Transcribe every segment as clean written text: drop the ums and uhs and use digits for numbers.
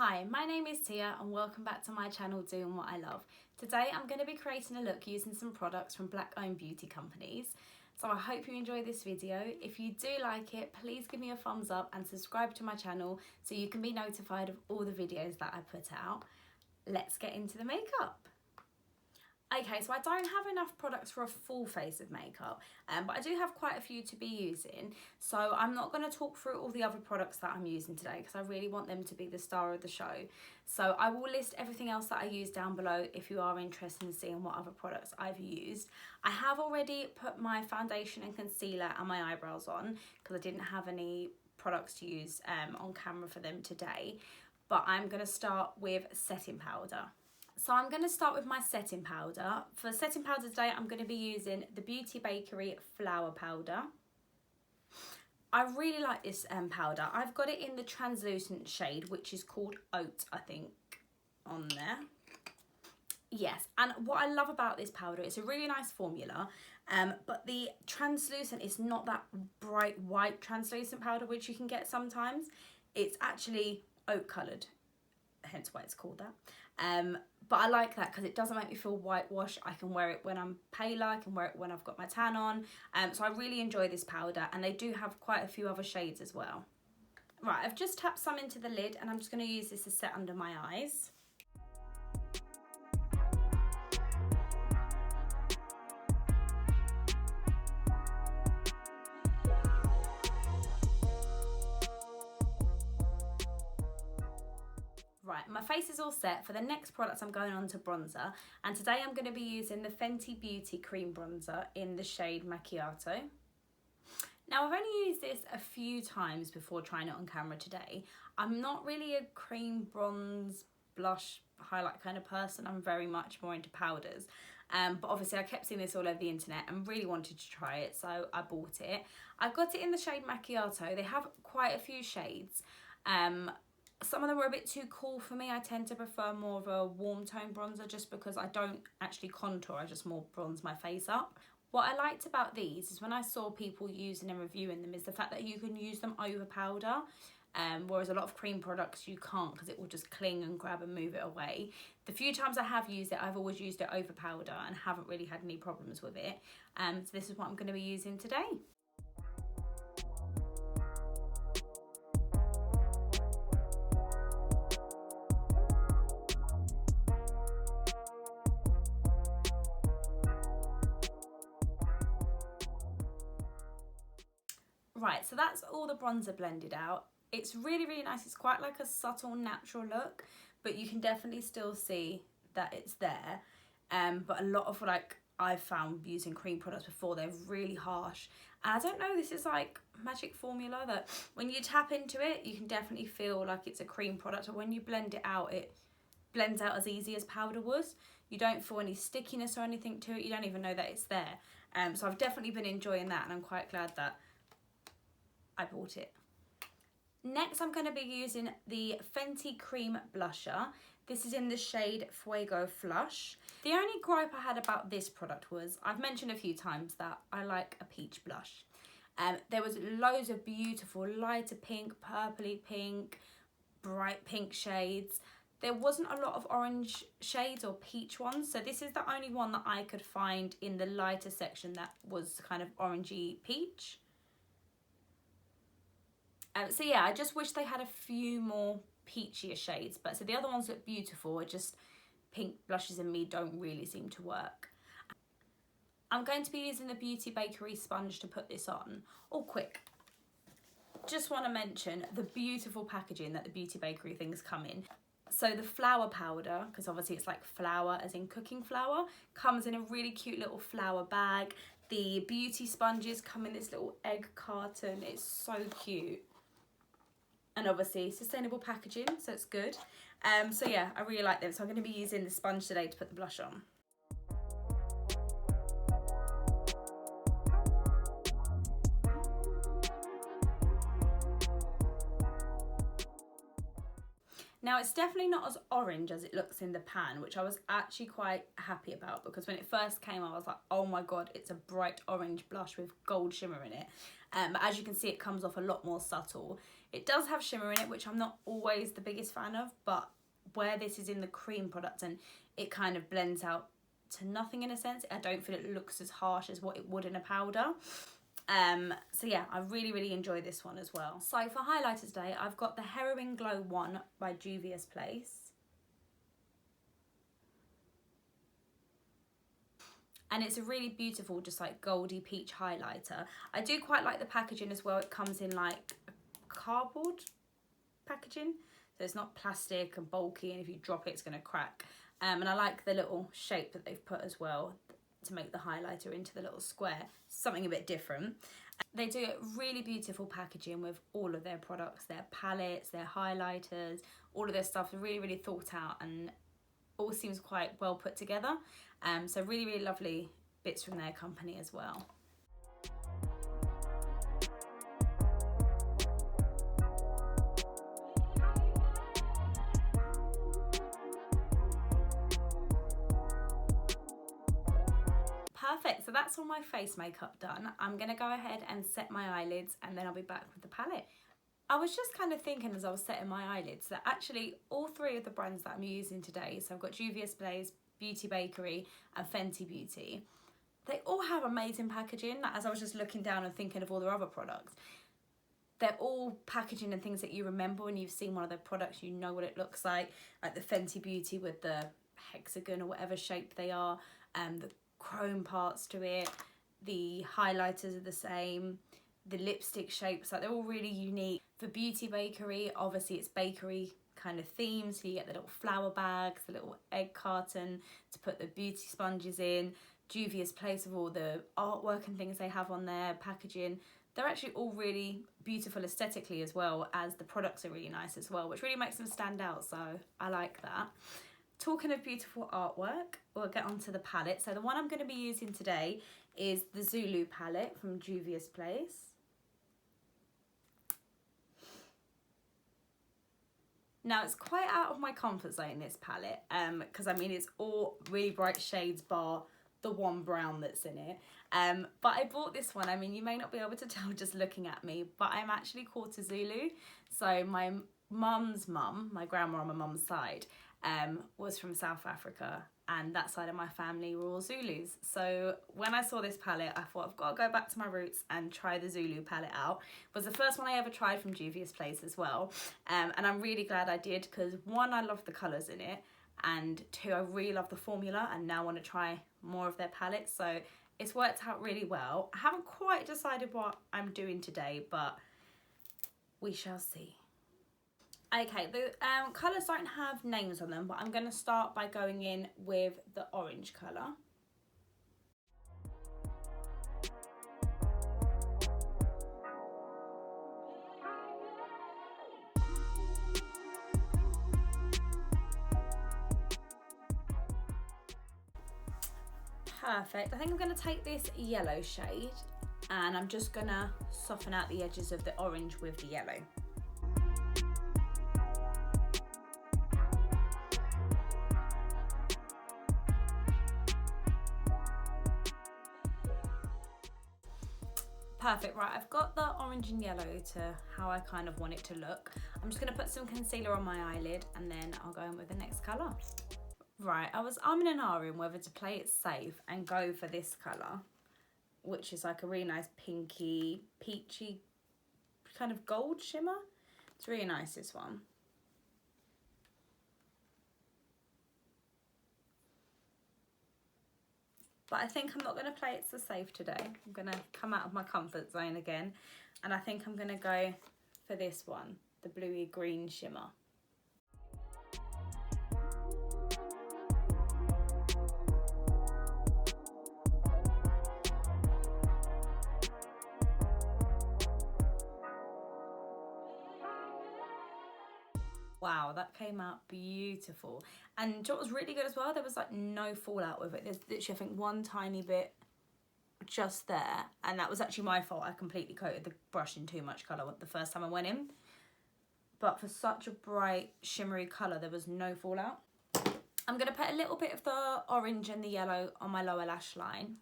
Hi, my name is Tia and welcome back to my channel Doing What I Love. Today I'm going to be creating a look using some products from black owned beauty companies. So I hope you enjoy this video. If you do like it, please give me a thumbs up and subscribe to my channel so you can be notified of all the videos that I put out. Let's get into the makeup. Okay, so I don't have enough products for a full face of makeup, but I do have quite a few to be using. So I'm not going to talk through all the other products that I'm using today because I really want them to be the star of the show. So I will list everything else that I use down below if you are interested in seeing what other products I've used. I have already put my foundation and concealer and my eyebrows on because I didn't have any products to use on camera for them today. But I'm going to start with setting powder. So I'm going to start with my setting powder. For setting powder today, I'm going to be using the Bakerie Flour powder. I really like this powder. I've got it in the translucent shade, which is called Oat, I think, on there. Yes, and what I love about this powder, it's a really nice formula, but the translucent is not that bright white translucent powder, which you can get sometimes. It's actually oat coloured, hence why it's called that. But I like that because it doesn't make me feel whitewashed. I can wear it when I'm paler, I can wear it when I've got my tan on. So I really enjoy this powder, and they do have quite a few other shades as well. Right, I've just tapped some into the lid and I'm just going to use this to set under my eyes. Right, my face is all set. For the next product, I'm going on to bronzer, and today I'm going to be using the Fenty Beauty cream bronzer in the shade Macchiato. Now, I've only used this a few times before trying it on camera today. I'm not really a cream, bronze, blush, highlight kind of person. I'm very much more into powders. But obviously I kept seeing this all over the internet and really wanted to try it, so I bought it. I got it in the shade Macchiato. They have quite a few shades. Some of them were a bit too cool for me. I tend to prefer more of a warm tone bronzer just because I don't actually contour, I just more bronze my face up. What I liked about these is when I saw people using and reviewing them is the fact that you can use them over powder, whereas a lot of cream products you can't because it will just cling and grab and move it away. The few times I have used it, I've always used it over powder and haven't really had any problems with it. So this is what I'm going to be using today. Right, so that's all the bronzer blended out. It's really, really nice. It's quite like a subtle, natural look, but you can definitely still see that it's there. But a lot of, like, I've found using cream products before, they're really harsh. And I don't know, this is like magic formula that when you tap into it, you can definitely feel like it's a cream product. And when you blend it blends out as easy as powder was. You don't feel any stickiness or anything to it. You don't even know that it's there. So I've definitely been enjoying that, and I'm quite glad that I bought it. Next, I'm going to be using the Fenty Cream Blusher. This is in the shade Fuego Flush. The only gripe I had about this product was, I've mentioned a few times that I like a peach blush. There was loads of beautiful lighter pink, purpley pink, bright pink shades. There wasn't a lot of orange shades or peach ones, so this is the only one that I could find in the lighter section that was kind of orangey peach. So yeah, I just wish they had a few more peachier shades, but so the other ones look beautiful, just pink blushes in me don't really seem to work. I'm going to be using the Beauty Bakerie sponge to put this on. Oh, quick. Just want to mention the beautiful packaging that the Beauty Bakerie things come in. So the flour powder, because obviously it's like flour as in cooking flour, comes in a really cute little flour bag. The beauty sponges come in this little egg carton. It's so cute. And obviously sustainable packaging, so it's good. So yeah, I really like them. So I'm going to be using the sponge today to put the blush on. Now it's definitely not as orange as it looks in the pan, which I was actually quite happy about, because when it first came I was like, oh my god, it's a bright orange blush with gold shimmer in it. But as you can see, it comes off a lot more subtle. It does have shimmer in it, which I'm not always the biggest fan of, but where this is in the cream product and it kind of blends out to nothing in a sense, I don't feel it looks as harsh as what it would in a powder. So yeah, I really enjoy this one as well. So for highlighter today, I've got the Heroine Glow 1 by Juvia's Place. And it's a really beautiful, just like goldy peach highlighter. I do quite like the packaging as well. It comes in like cardboard packaging, so it's not plastic and bulky, and if you drop it, it's going to crack. And I like the little shape that they've put as well to make the highlighter into the little square, something a bit different. They do really beautiful packaging with all of their products, their palettes, their highlighters, all of their stuff is really thought out and all seems quite well put together. So really lovely bits from their company as well. Perfect, so that's all my face makeup done. I'm gonna go ahead and set my eyelids and then I'll be back with the palette. I was just kind of thinking as I was setting my eyelids that actually all three of the brands that I'm using today, so I've got Juvia's Place, Beauty Bakerie and Fenty Beauty, they all have amazing packaging. As I was just looking down and thinking of all their other products, they're all packaging and things that you remember when you've seen one of their products, you know what it looks like the Fenty Beauty with the hexagon or whatever shape they are, the chrome parts to it, the highlighters are the same, the lipstick shapes, like they're all really unique. For Beauty Bakerie, obviously it's bakery kind of theme, so you get the little flower bags, the little egg carton to put the beauty sponges in. Juvia's Place with all the artwork and things they have on their packaging, they're actually all really beautiful aesthetically, as well as the products are really nice as well, which really makes them stand out, so I like that. Talking of beautiful artwork, we'll get onto the palette. So the one I'm going to be using today is the Zulu Palette from Juvia's Place. Now it's quite out of my comfort zone, this palette, because I mean it's all really bright shades bar the one brown that's in it. But I bought this one. I mean, you may not be able to tell just looking at me, but I'm actually quarter Zulu. So my mum's mum, my grandma on my mum's side, was from South Africa, and that side of my family were all Zulus. So when I saw this palette, I thought I've got to go back to my roots and try the Zulu palette out. It was the first one I ever tried from Juvia's Place as well, and I'm really glad I did, because one, I love the colours in it, and two, I really love the formula and now want to try more of their palettes, so it's worked out really well. I haven't quite decided what I'm doing today, but we shall see. Okay, the colours don't have names on them, but I'm going to start by going in with the orange colour. Perfect. I think I'm going to take this yellow shade and I'm just going to soften out the edges of the orange with the yellow. Perfect, right, I've got the orange and yellow to how I kind of want it to look. I'm just going to put some concealer on my eyelid and then I'll go in with the next colour. Right, I was umming and ahhing whether to play it safe and go for this colour, which is like a really nice pinky, peachy kind of gold shimmer. It's really nice, this one. But I think I'm not going to play it so safe today. I'm going to come out of my comfort zone again. And I think I'm going to go for this one, the bluey green shimmer. Wow, that came out beautiful. And you know what was really good as well? There was like no fallout with it. There's literally, I think, one tiny bit just there. And that was actually my fault. I completely coated the brush in too much colour the first time I went in. but for such a bright shimmery colour there was no fallout. I'm going to put a little bit of the orange and the yellow on my lower lash line.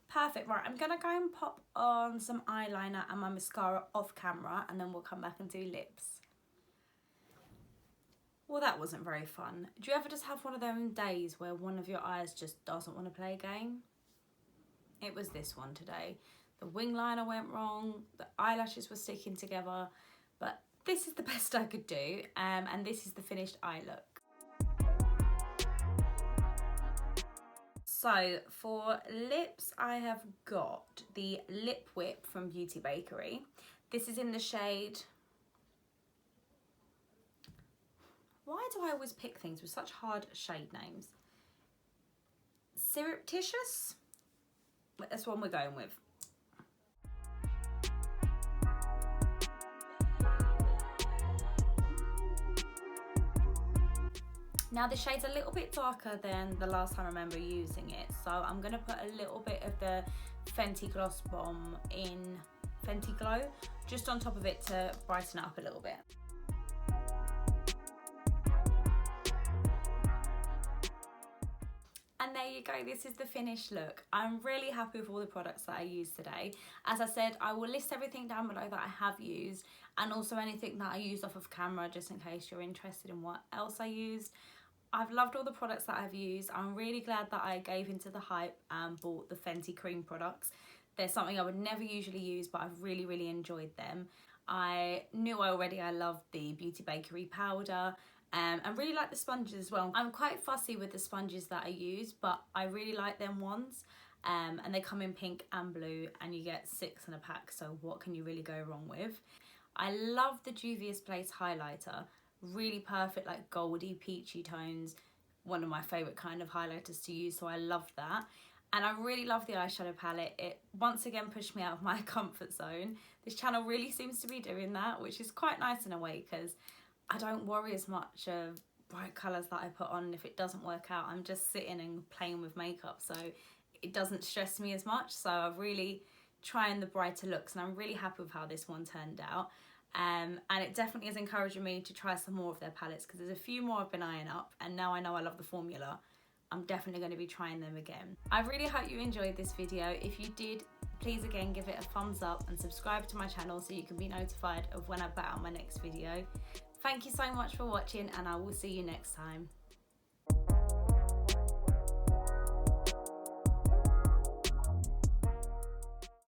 Perfect. Right, I'm going to go and pop on some eyeliner and my mascara off camera, and then we'll come back and do lips. Well, that wasn't very fun. Do you ever just have one of those days where one of your eyes just doesn't want to play a game? It was this one today. The wing liner went wrong, the eyelashes were sticking together, but this is the best I could do, and this is the finished eye look. So for lips, I have got the Lip Whip from Beauty Bakerie. This is in the shade... Why do I always pick things with such hard shade names? Syruptitious? That's one we're going with. Now the shade's a little bit darker than the last time I remember using it, so I'm going to put a little bit of the Fenty Gloss Bomb in Fenty Glow just on top of it to brighten it up a little bit. And there you go, this is the finished look. I'm really happy with all the products that I used today. As I said, I will list everything down below that I have used, and also anything that I used off of camera, just in case you're interested in what else I used. I've loved all the products that I've used. I'm really glad that I gave into the hype and bought the Fenty cream products. They're something I would never usually use, but I've really, really enjoyed them. I knew already I loved the Beauty Bakerie powder. And really like the sponges as well. I'm quite fussy with the sponges that I use, but I really like them ones. And they come in pink and blue, and you get 6 in a pack, so what can you really go wrong with? I love the Juvia's Place highlighter. Really perfect, like goldy, peachy tones. One of my favourite kind of highlighters to use, so I love that. And I really love the eyeshadow palette. It once again pushed me out of my comfort zone. This channel really seems to be doing that, which is quite nice in a way, because I don't worry as much of bright colours that I put on. If it doesn't work out, I'm just sitting and playing with makeup, so it doesn't stress me as much. So I'm really trying the brighter looks, and I'm really happy with how this one turned out. And it definitely is encouraging me to try some more of their palettes, because there's a few more I've been eyeing up, and now I know I love the formula, I'm definitely going to be trying them again. I really hope you enjoyed this video. If you did, please again give it a thumbs up and subscribe to my channel so you can be notified of when I put out my next video. Thank you so much for watching, and I will see you next time.